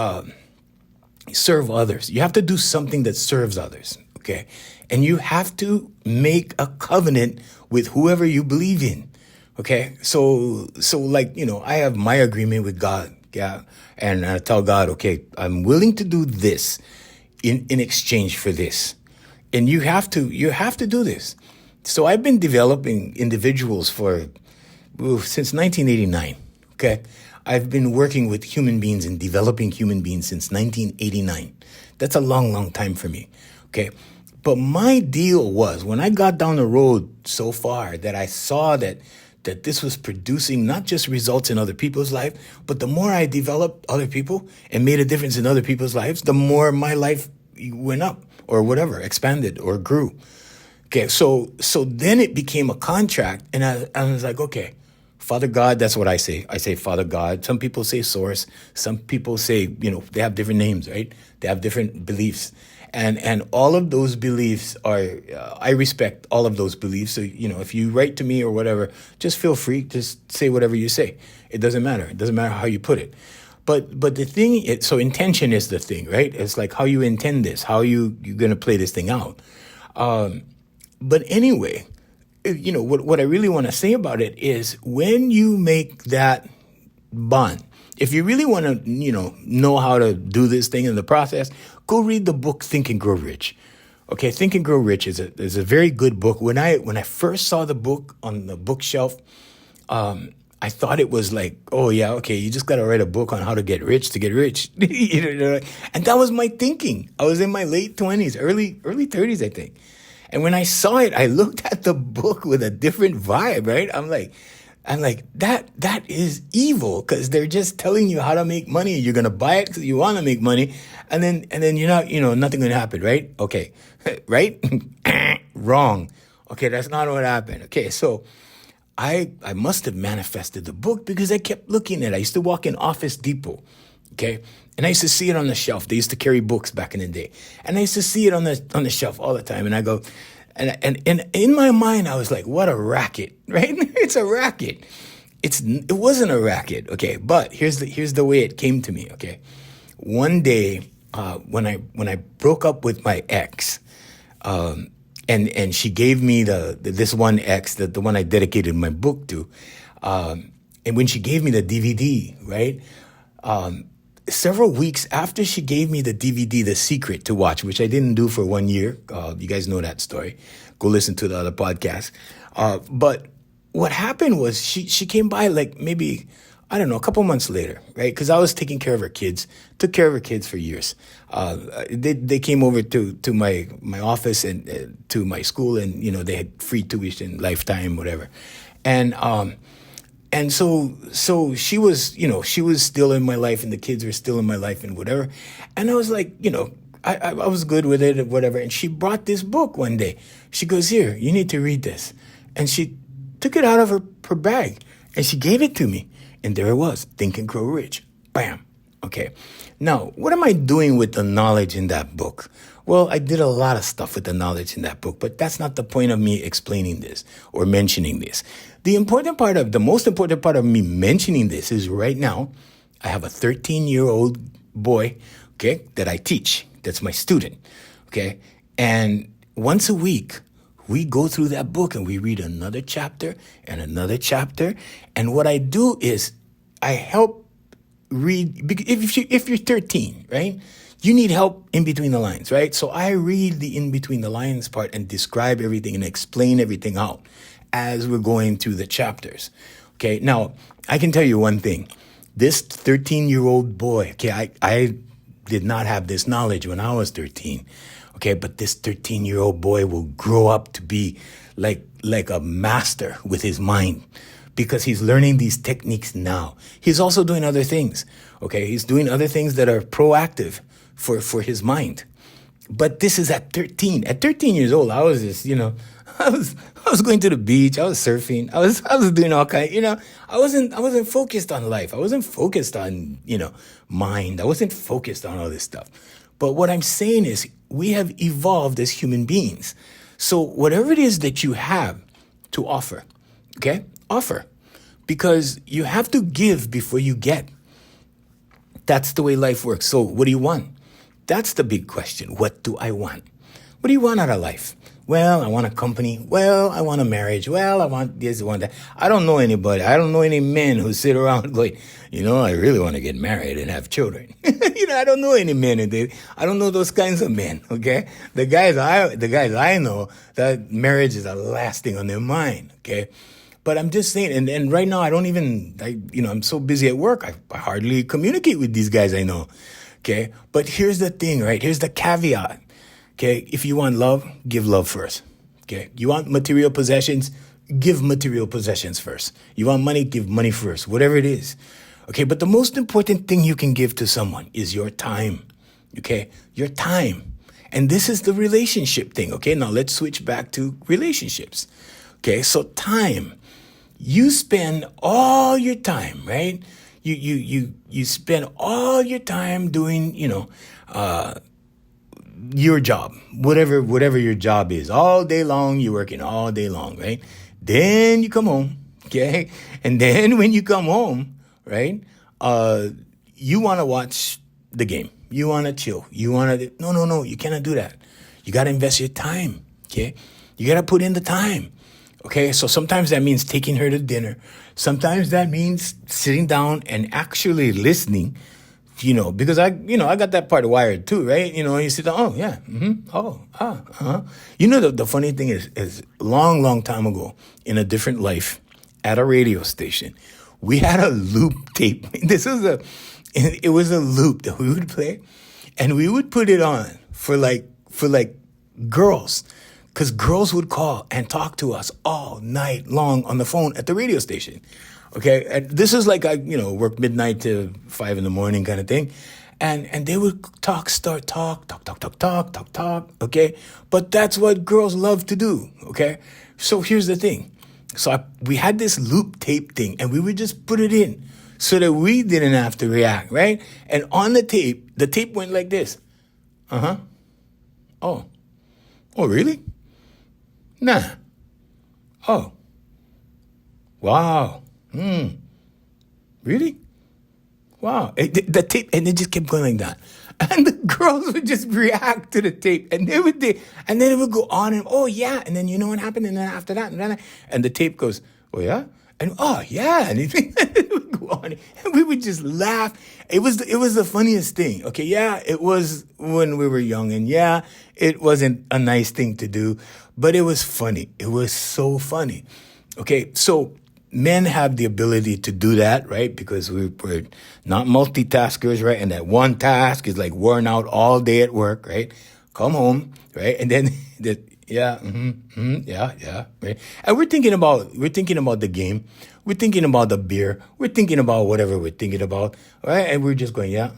serve others. You have to do something that serves others, okay? And you have to make a covenant with whoever you believe in, okay? So like, I have my agreement with God, yeah? And I tell God, okay, I'm willing to do this in exchange for this. And you have to do this. So I've been developing individuals since 1989, okay? I've been working with human beings and developing human beings since 1989. That's a long, long time for me, okay? But my deal was, when I got down the road so far that I saw that this was producing not just results in other people's life, but the more I developed other people and made a difference in other people's lives, the more my life went up or whatever, expanded or grew. Okay, so then it became a contract, and I was like, okay, Father God, that's what I say. I say Father God. Some people say Source. Some people say, they have different names, right? They have different beliefs. And all of those beliefs are, I respect all of those beliefs. So, if you write to me or whatever, just feel free. Just say whatever you say. It doesn't matter. It doesn't matter how you put it. But the thing, so intention is the thing, right? It's like how you intend this, how you're going to play this thing out. But anyway, what I really want to say about it is, when you make that bond, if you really want to, know how to do this thing in the process, go read the book Think and Grow Rich. Okay, Think and Grow Rich is a very good book. When I first saw the book on the bookshelf, I thought it was like, oh yeah, okay, you just got to write a book on how to get rich. And that was my thinking. I was in my late 20s, early 30s, I think. And when I saw it, I looked at the book with a different vibe, right? I'm like, that is evil, because they're just telling you how to make money. You're going to buy it because you want to make money. And then you're not, nothing going to happen, right? Okay. Right? Wrong. Okay. That's not what happened. Okay. So I must have manifested the book, because I kept looking at it. I used to walk in Office Depot. Okay. And I used to see it on the shelf. They used to carry books back in the day. And I used to see it on the shelf all the time. And I go, and in my mind, I was like, what a racket, right? It's a racket. It wasn't a racket. Okay. But here's the way it came to me. Okay. One day, when I broke up with my ex, and she gave me this one ex, the one I dedicated my book to, and when she gave me the DVD, right? Several weeks after she gave me the DVD, The Secret, to watch, which I didn't do for 1 year. You guys know that story. Go listen to the other podcast. But what happened was she came by like maybe, I don't know, a couple months later, right? Because I was taking care of her kids, took care of her kids for years. They came over to my office and to my school, and, they had free tuition, lifetime, whatever. And so she was, she was still in my life, and the kids were still in my life, and whatever. And I was like, I was good with it and whatever. And she brought this book one day. She goes, here, you need to read this. And she took it out of her bag, and she gave it to me. And there it was, Think and Grow Rich. Bam. Okay. Now, what am I doing with the knowledge in that book? Well, I did a lot of stuff with the knowledge in that book, but that's not the point of me explaining this or mentioning this. The most important part of me mentioning this is, right now, I have a 13-year-old boy, okay, that I teach. That's my student, okay? And once a week, we go through that book and we read another chapter and another chapter. And what I do is I help read. If you're 13, right? You need help in between the lines, right? So I read the in between the lines part and describe everything and explain everything out as we're going through the chapters. Okay. Now, I can tell you one thing. This 13-year-old boy, okay, I did not have this knowledge when I was 13. Okay, but this 13-year-old boy will grow up to be like a master with his mind, because he's learning these techniques now. He's also doing other things. Okay, he's doing other things that are proactive for his mind. But this is at 13. At 13 years old, I was just, I was going to the beach. I was surfing. I was doing all kinds. I wasn't focused on life. I wasn't focused on mind. I wasn't focused on all this stuff. But what I'm saying is, we have evolved as human beings. So whatever it is that you have to offer, okay, offer. because you have to give before you get. That's the way life works. So what do you want? That's the big question. What do I want? What do you want out of life? Well, I want a company. Well, I want a marriage. Well, I want this, I want that. I don't know anybody. I don't know any men who sit around going, I really want to get married and have children. I don't know any men. I don't know those kinds of men, okay? The guys I know, that marriage is the last thing on their mind, okay? But I'm just saying, and right now I'm so busy at work, I hardly communicate with these guys I know, okay? But here's the thing, right? Here's the caveat, okay? If you want love, give love first, okay? You want material possessions, give material possessions first. You want money, give money first, whatever it is, okay? But the most important thing you can give to someone is your time, okay? Your time. And this is the relationship thing, okay? Now let's switch back to relationships, okay? So time. You spend all your time, right? You spend all your time doing, your job, whatever your job is. All day long, you're working all day long, right? Then you come home, okay? And then when you come home, right, you want to watch the game. You want to chill. No, you cannot do that. You got to invest your time, okay? You got to put in the time. Okay, so sometimes that means taking her to dinner. Sometimes that means sitting down and actually listening, because I got that part wired too, right? You sit down, oh, yeah, the funny thing is long time ago, in a different life, at a radio station, we had a loop tape. It was a loop that we would play, and we would put it on for girls. Because girls would call and talk to us all night long on the phone at the radio station. Okay, and this is like I work midnight to 5 a.m. kind of thing, and they would talk. Okay, but that's what girls love to do. Okay, so here's the thing. So we had this loop tape thing, and we would just put it in so that we didn't have to react, right? And on the tape went like this. Oh, really? Nah. Oh. Wow. Really? Wow. The tape, and it just kept going like that. And the girls would just react to the tape, and then it would go on, and oh yeah, and then you know what happened, and then after that, and the tape goes, oh yeah, and oh yeah, and it would go on, and we would just laugh. It was the funniest thing. Okay, yeah, it was when we were young, and yeah, it wasn't a nice thing to do, but it was funny. It was so funny. Okay, so men have the ability to do that, right? Because we're not multitaskers, right? And that one task is like worn out all day at work, right? Come home, right? And then yeah, right? And we're thinking about the game. We're thinking about the beer. We're thinking about whatever we're thinking about, right? And we're just going, yeah,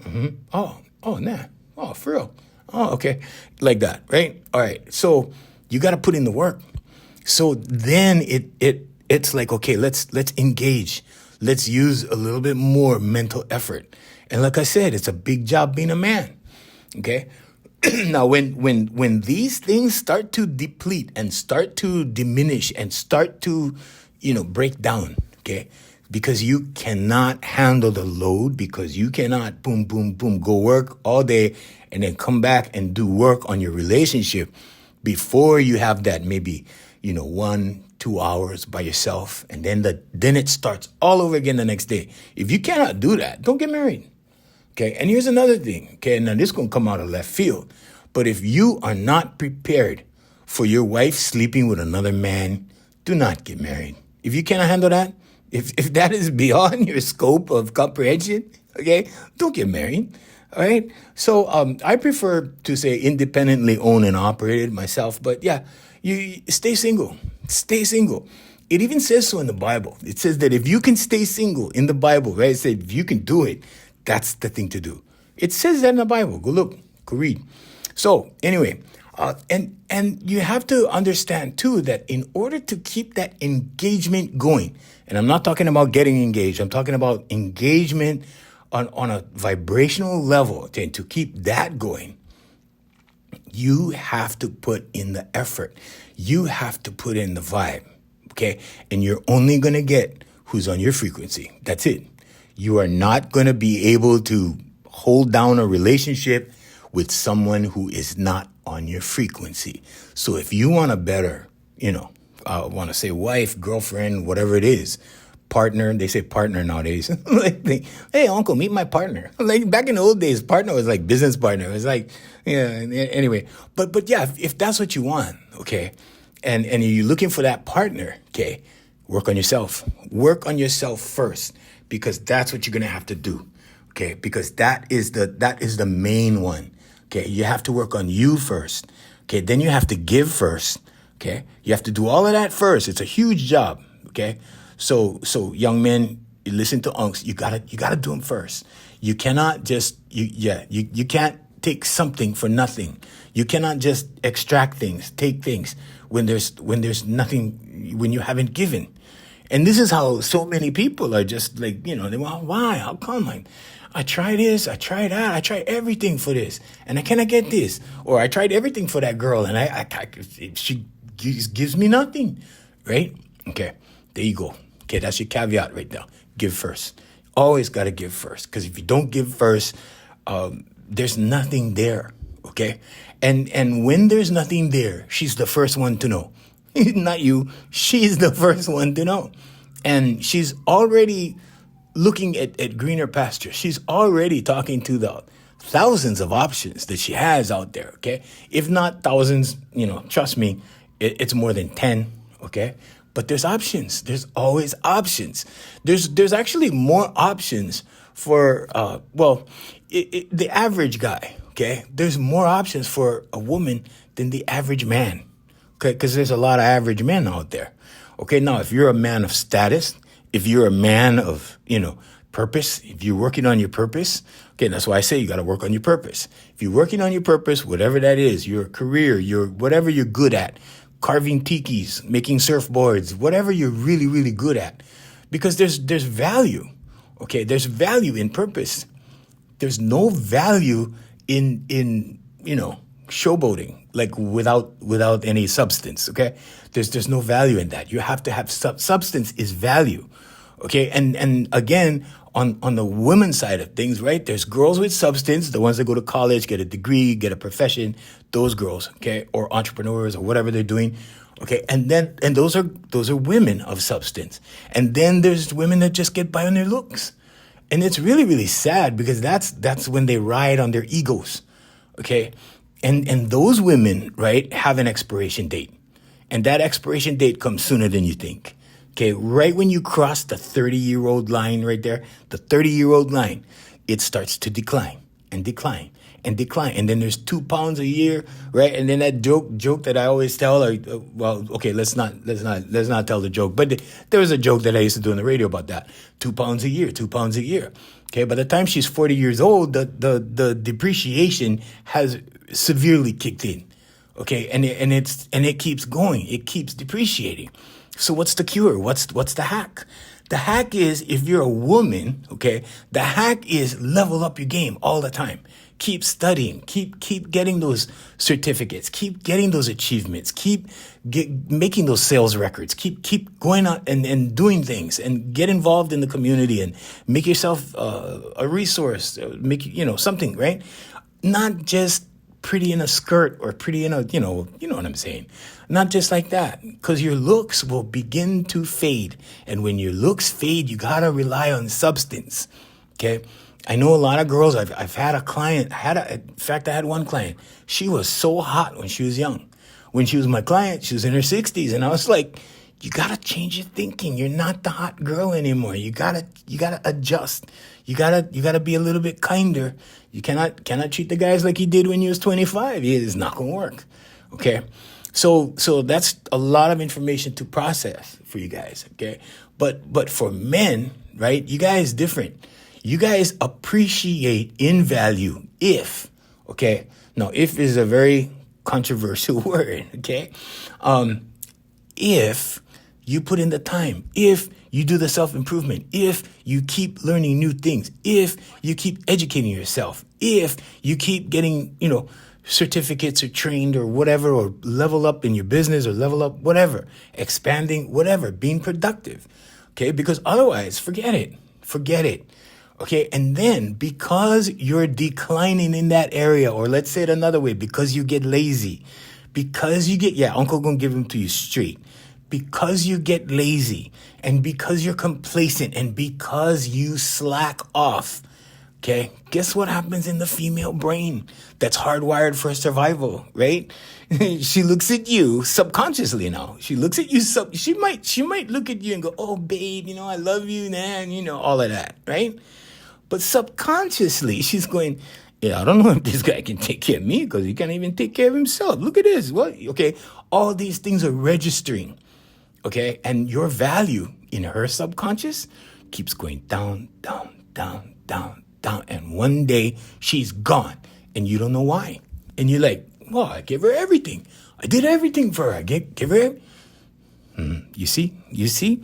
oh, nah, oh, for real, oh, okay, like that, right? All right, so you got to put in the work. So then it's like, okay, let's engage. Let's use a little bit more mental effort. And like I said, it's a big job being a man. Okay. Now, when these things start to deplete and start to diminish and start to, break down, okay, because you cannot handle the load, because you cannot boom, boom, boom, go work all day and then come back and do work on your relationship before you have that maybe, 1-2 hours by yourself, and then it starts all over again the next day. If you cannot do that, don't get married. Okay, and here's another thing. Okay, now this is gonna come out of left field, but if you are not prepared for your wife sleeping with another man, do not get married. If you cannot handle that, if that is beyond your scope of comprehension, okay, don't get married. All right. So I prefer to say independently owned and operated myself, but yeah, you stay single. Stay single. It even says so in the Bible. It says that if you can stay single in the Bible, right? It said if you can do it, that's the thing to do. It says that in the Bible. Go look, go read. So anyway, and you have to understand too that in order to keep that engagement going, and I'm not talking about getting engaged, I'm talking about engagement on a vibrational level, and to keep that going, you have to put in the effort. You have to put in the vibe, okay? And you're only going to get who's on your frequency. That's it. You are not going to be able to hold down a relationship with someone who is not on your frequency. So if you want a better, want to say wife, girlfriend, whatever it is, partner, they say partner nowadays. Hey, uncle, meet my partner. Like back in the old days, partner was like business partner. It was like, anyway. But yeah, if that's what you want, okay, and you're looking for that partner, okay, work on yourself. Work on yourself first, because that's what you're going to have to do. Okay, because that is the main one. Okay, you have to work on you first. Okay, then you have to give first. Okay, you have to do all of that first. It's a huge job. Okay, so young men, you listen to unks. You gotta do them first. You cannot just you can't take something for nothing. You cannot just extract things, take things when there's nothing, when you haven't given. And this is how so many people are just like, they want, why? How come? I try this, I try that, I try everything for this, and I cannot get this. Or I tried everything for that girl, and she gives me nothing, right? Okay, there you go. Okay, that's your caveat right now. Give first. Always got to give first, because if you don't give first, there's nothing there, okay? And when there's nothing there, she's the first one to know. Not you. She's the first one to know. And she's already looking at greener pastures. She's already talking to the thousands of options that she has out there, okay? If not thousands, trust me, it's more than 10, okay? But there's options. There's always options. There's actually more options for, the average guy, okay? There's more options for a woman than the average man. Okay, because there's a lot of average men out there. Okay, now if you're a man of status, if you're a man of, purpose, if you're working on your purpose, okay, that's why I say you got to work on your purpose. If you're working on your purpose, whatever that is, your career, whatever you're good at, carving tikis, making surfboards, whatever you're really, really good at, because there's value. Okay, there's value in purpose. There's no value in showboating, like without any substance, okay? There's no value in that. You have to have substance is value, okay? And again, on the women's side of things, right? There's girls with substance, the ones that go to college, get a degree, get a profession, those girls, okay? Or entrepreneurs or whatever they're doing, okay? And those are women of substance. And then there's women that just get by on their looks. And it's really, really sad, because that's when they ride on their egos, okay? And those women, right, have an expiration date. And that expiration date comes sooner than you think. Okay, right when you cross the 30-year-old line right there, the 30-year-old line, it starts to decline and decline and decline. And then there's 2 pounds a year, right? And then that joke that I always tell, let's not tell the joke. But there was a joke that I used to do on the radio about that. 2 pounds a year, 2 pounds a year. Okay, by the time she's 40 years old, the depreciation has severely kicked in. Okay, and it keeps going. It keeps depreciating. So what's the cure? What's the hack? The hack is, if you're a woman, okay, the hack is level up your game all the time. Keep studying. Keep getting those certificates. Keep getting those achievements. Keep making those sales records. Keep going out and doing things, and get involved in the community, and make yourself a resource. Make something, right? Not just pretty in a skirt or pretty in a you know what I'm saying. Not just like that, because your looks will begin to fade, and when your looks fade, you gotta rely on substance. Okay. I know a lot of girls. I've had a client. In fact, I had one client. She was so hot when she was young. When she was my client, she was in her 60s, and I was like, "You gotta change your thinking. You're not the hot girl anymore. You gotta adjust. You gotta be a little bit kinder. You cannot treat the guys like you did when you was 25. It's not gonna work." Okay, so that's a lot of information to process for you guys. Okay, but for men, right? You guys different. You guys appreciate in value if, okay? Now, if is a very controversial word, okay? If you put in the time, if you do the self-improvement, if you keep learning new things, if you keep educating yourself, if you keep getting, certificates or trained or whatever, or level up in your business or level up, whatever, expanding, whatever, being productive. Okay, because otherwise, forget it. Forget it. Okay, and then because you're declining in that area, or let's say it another way, because you get lazy, because you get, yeah, uncle gonna give them to you straight. Because you get lazy, and because you're complacent, and because you slack off, okay, guess what happens in the female brain that's hardwired for survival, right? She looks at you subconsciously now. She looks at you, she might look at you and go, oh, babe, I love you, man, all of that, right? But subconsciously, she's going, yeah, I don't know if this guy can take care of me because he can't even take care of himself. Look at this. What? Okay, all these things are registering, okay? And your value in her subconscious keeps going down, down, down, down, down. And one day, she's gone, and you don't know why. And you're like, well, I gave her everything. I did everything for her. I gave her You see?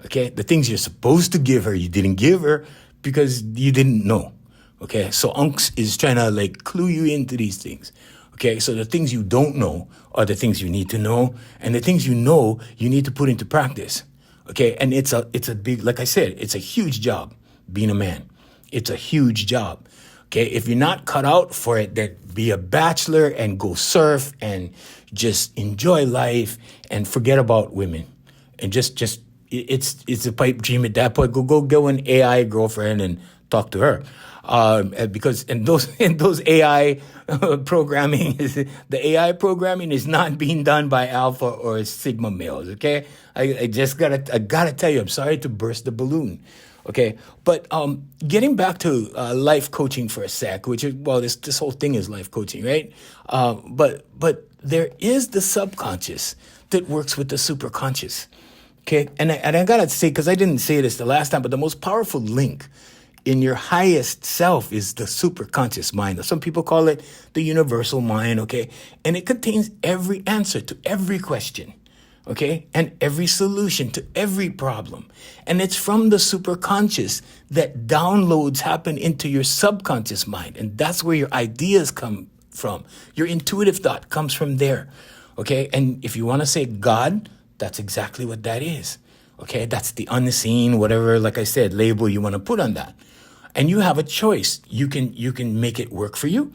Okay, the things you're supposed to give her, you didn't give her because you didn't know. Okay, so Unks is trying to clue you into these things. Okay, so the things you don't know are the things you need to know, and the things you know you need to put into practice. Okay, and it's a big, like I said, it's a huge job being a man. It's a huge job. Okay, if you're not cut out for it, then be a bachelor and go surf and just enjoy life and forget about women, and it's a pipe dream at that point. Go get an AI girlfriend and talk to her, because those AI programming the AI programming is not being done by alpha or sigma males. Okay, I gotta tell you, I'm sorry to burst the balloon. Okay, but getting back to life coaching for a sec, which is, well, this whole thing is life coaching, right? But there is the subconscious that works with the superconscious. Okay, and I gotta say, because I didn't say this the last time, but the most powerful link in your highest self is the superconscious mind. Some people call it the universal mind, okay? And it contains every answer to every question, okay? And every solution to every problem. And it's from the superconscious that downloads happen into your subconscious mind. And that's where your ideas come from. Your intuitive thought comes from there, okay? And if you want to say God, that's exactly what that is. Okay, that's the unseen, whatever, like I said, label you want to put on that. And you have a choice. You can make it work for you,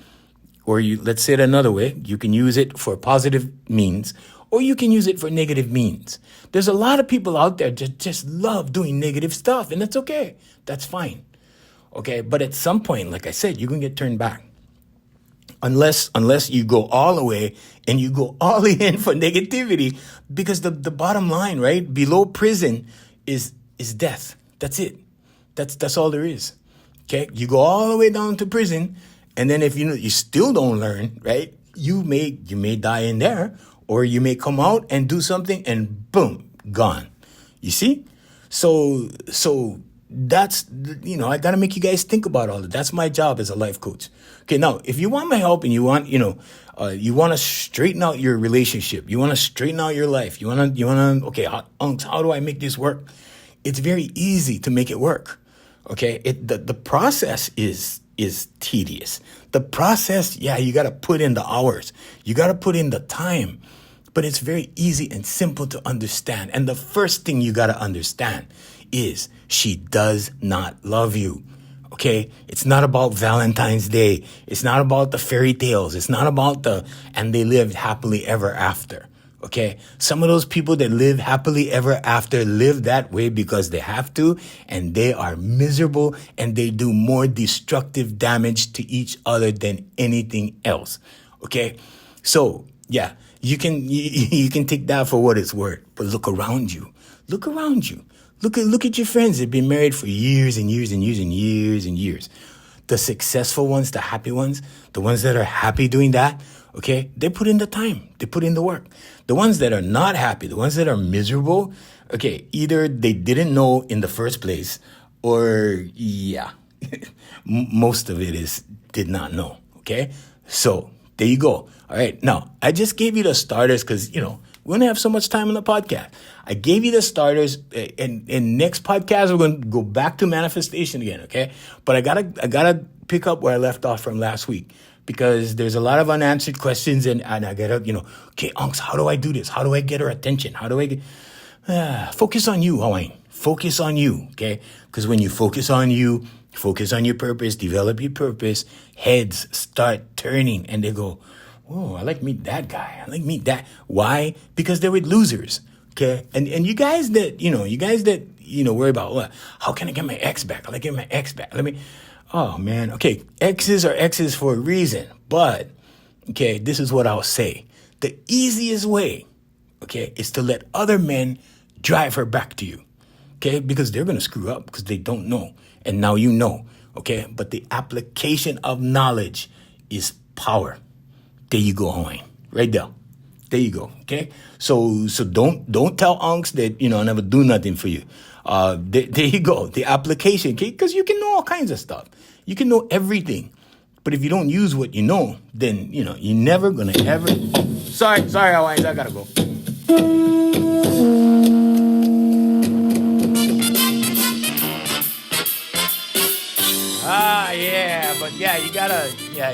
or let's say it another way, you can use it for positive means, or you can use it for negative means. There's a lot of people out there that just love doing negative stuff, and that's okay. That's fine. Okay, but at some point, like I said, you can get turned back. Unless you go all the way and you go all in for negativity, because the bottom line, right, below prison is death. That's it. That's all there is. Okay, you go all the way down to prison, and then if you still don't learn, right, you may die in there, or you may come out and do something, and boom, gone. You see, so that's, I got to make you guys think about all that. That's my job as a life coach. Okay, now, if you want my help and you want, you want to straighten out your relationship, you want to straighten out your life, you want to, okay, how do I make this work? It's very easy to make it work. Okay, the process is tedious. The process, yeah, you got to put in the hours. You got to put in the time. But it's very easy and simple to understand. And the first thing you got to understand is she does not love you. Okay? It's not about Valentine's Day. It's not about the fairy tales. It's not about and they lived happily ever after. Okay? Some of those people that live happily ever after live that way because they have to, and they are miserable, and they do more destructive damage to each other than anything else. Okay? So, yeah, you can take that for what it's worth, but look around you. Look around you. Look at your friends that've been married for years and years and years and years and years. The successful ones, the happy ones, the ones that are happy doing that, okay, they put in the time. They put in the work. The ones that are not happy, the ones that are miserable, okay, either they didn't know in the first place, or, yeah, most of it is did not know, okay? So, there you go. All right, now, I just gave you the starters because, we only have so much time on the podcast. I gave you the starters, and next podcast we're going to go back to manifestation again, okay? But I gotta pick up where I left off from last week, because there's a lot of unanswered questions, and I gotta, okay, Unks, how do I do this? How do I get her attention? How do I get... focus on you, Hawaiian. focus on you, okay? Because when you focus on you, focus on your purpose, develop your purpose, heads start turning and they go, oh, I like meet that guy. I like meet that. Why? Because they're with losers, okay? And you guys that, worry about, well, how can I get my ex back? I like get my ex back. Oh man, okay, exes are exes for a reason, but, okay, this is what I'll say. The easiest way, okay, is to let other men drive her back to you, okay? Because they're going to screw up because they don't know. And now you know, okay? But the application of knowledge is power. There you go, Hawaiian. Right there. There you go, okay? So don't tell unks that, I never do nothing for you. There you go. The application, okay? Because you can know all kinds of stuff. You can know everything. But if you don't use what you know, then, you're never going to ever... Oh, sorry, Hawaiians, I got to go.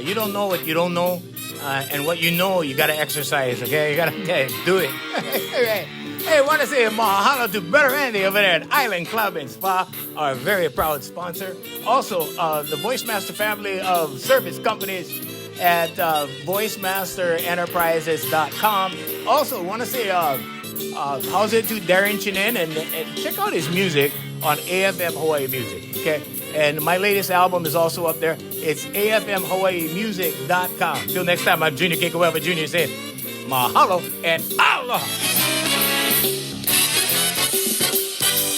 You don't know what you don't know. And what you know, you got to exercise, okay? You got to do it. Right. Hey, I want to say mahalo to Brother Andy over there at Island Club and Spa, our very proud sponsor. Also, the VoiceMaster family of service companies at VoiceMasterEnterprises.com. Also, want to say how's it to Darren Chinen and check out his music on AFM Hawaii Music, okay? And my latest album is also up there. It's afmhawaiimusic.com. Till next time, I'm Junior Kekuewa Jr. saying mahalo and aloha.